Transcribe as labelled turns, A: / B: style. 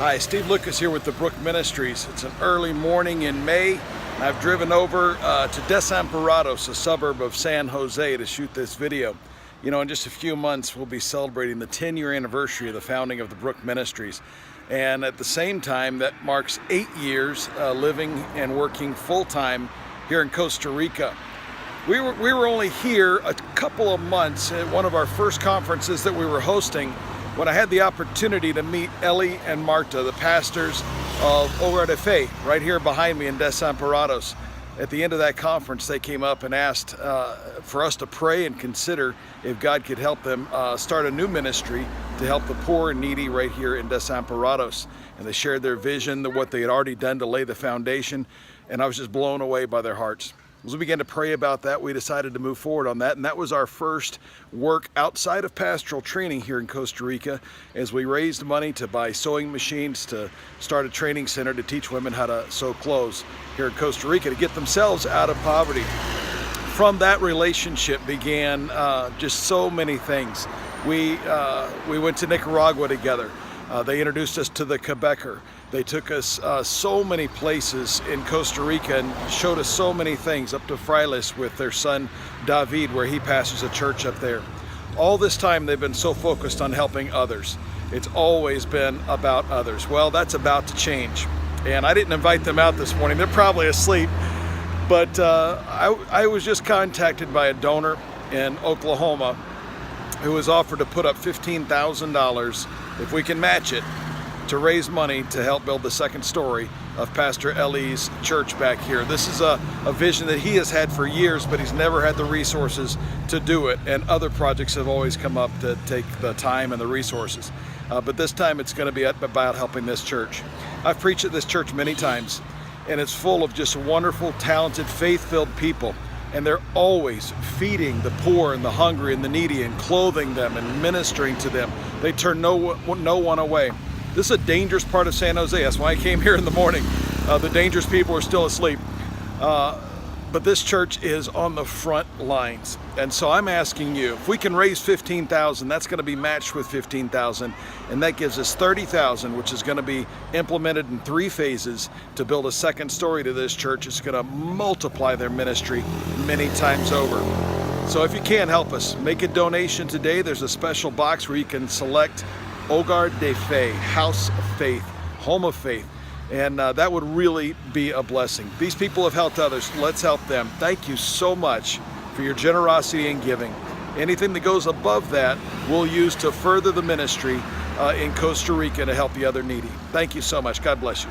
A: Hi, Steve Lucas here with the Brook Ministries. It's an early morning in May. I've driven over to Desamparados, a suburb of San Jose, to shoot this video. You know, in just a few months, we'll be celebrating the 10-year anniversary of the founding of the Brook Ministries. And at the same time, that marks 8 years living and working full-time here in Costa Rica. We were only here a couple of months at one of our first conferences that we were hosting when I had the opportunity to meet Ellie and Marta, the pastors of Hogar right here behind me in Desamparados. At the end of that conference, they came up and asked for us to pray and consider if God could help them start a new ministry to help the poor and needy right here in Desamparados. And they shared their vision, what they had already done to lay the foundation, and I was just blown away by their hearts. As we began to pray about that, we decided to move forward on that, and that was our first work outside of pastoral training here in Costa Rica, as we raised money to buy sewing machines, to start a training center to teach women how to sew clothes here in Costa Rica to get themselves out of poverty. From that relationship began just so many things. We went to Nicaragua together. They introduced us to the Quebecer. They took us so many places in Costa Rica and showed us so many things, up to Frailes with their son David, where he pastors a church up there. All this time they've been so focused on helping others. It's always been about others. Well, that's about to change. And I didn't invite them out this morning. They're probably asleep. But I was just contacted by a donor in Oklahoma who was offered to put up $15,000 if we can match it, to raise money to help build the second story of Pastor Ellie's church back here. This is a vision that he has had for years, but he's never had the resources to do it, and other projects have always come up to take the time and the resources. But this time it's going to be about helping this church. I've preached at this church many times, and it's full of just wonderful, talented, faith-filled people. And they're always feeding the poor and the hungry and the needy and clothing them and ministering to them. They turn no one away. This is a dangerous part of San Jose. That's why I came here in the morning. The dangerous people are still asleep. But this church is on the front lines. And so I'm asking you, if we can raise $15,000, that's going to be matched with $15,000. And that gives us $30,000, which is going to be implemented in 3 phases to build a second story to this church. It's going to multiply their ministry many times over. So if you can help us, make a donation today. There's a special box where you can select Hogar de Fe, House of Faith, Home of Faith. And that would really be a blessing. These people have helped others. Let's help them. Thank you so much for your generosity and giving. Anything that goes above that, we'll use to further the ministry in Costa Rica to help the other needy. Thank you so much. God bless you.